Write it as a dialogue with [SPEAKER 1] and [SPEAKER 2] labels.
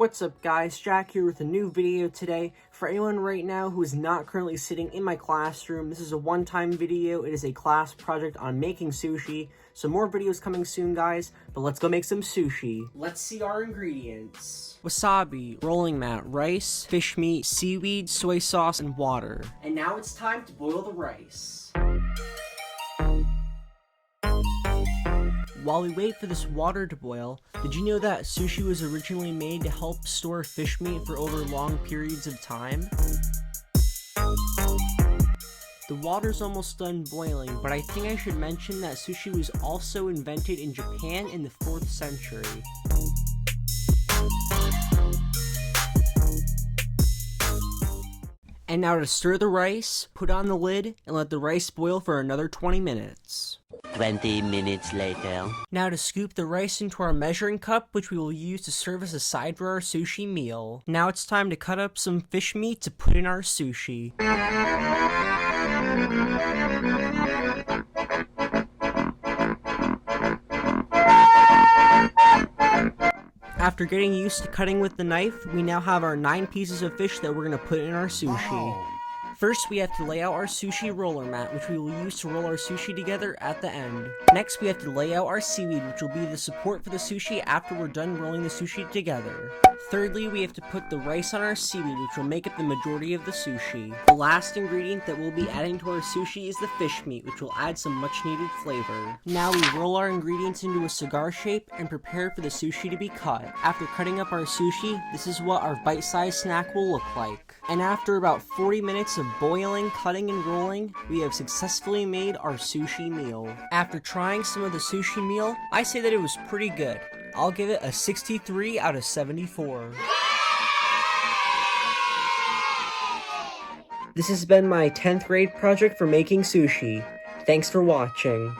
[SPEAKER 1] What's up guys, Jack here with a new video today. For anyone right now who is not currently sitting in my classroom, this is a one-time video. It is a class project on making sushi. So more videos coming soon guys, but let's go make some sushi. Let's see our ingredients. Wasabi, rolling mat, rice, fish meat, seaweed, soy sauce, and water. And now it's time to boil the rice. While we wait for this water to boil, did you know that sushi was originally made to help store fish meat for over long periods of time? The water's almost done boiling, but I think I should mention that sushi was also invented in Japan in the 4th century. And now to stir the rice, put on the lid, and let the rice boil for another 20 minutes.
[SPEAKER 2] 20 minutes later.
[SPEAKER 1] Now to scoop the rice into our measuring cup, which we will use to serve as a side for our sushi meal. Now it's time to cut up some fish meat to put in our sushi. After getting used to cutting with the knife, we now have our 9 pieces of fish that we're going to put in our sushi. First, we have to lay out our sushi roller mat, which we will use to roll our sushi together at the end. Next, we have to lay out our seaweed, which will be the support for the sushi after we're done rolling the sushi together. Thirdly, we have to put the rice on our seaweed, which will make up the majority of the sushi. The last ingredient that we'll be adding to our sushi is the fish meat, which will add some much needed flavor. Now we roll our ingredients into a cigar shape and prepare for the sushi to be cut. After cutting up our sushi, this is what our bite-sized snack will look like. And after about 40 minutes of boiling, cutting, and rolling, we have successfully made our sushi meal. After trying some of the sushi meal, I say that it was pretty good. I'll give it a 63 out of 74. This has been my 10th grade project for making sushi. Thanks for watching.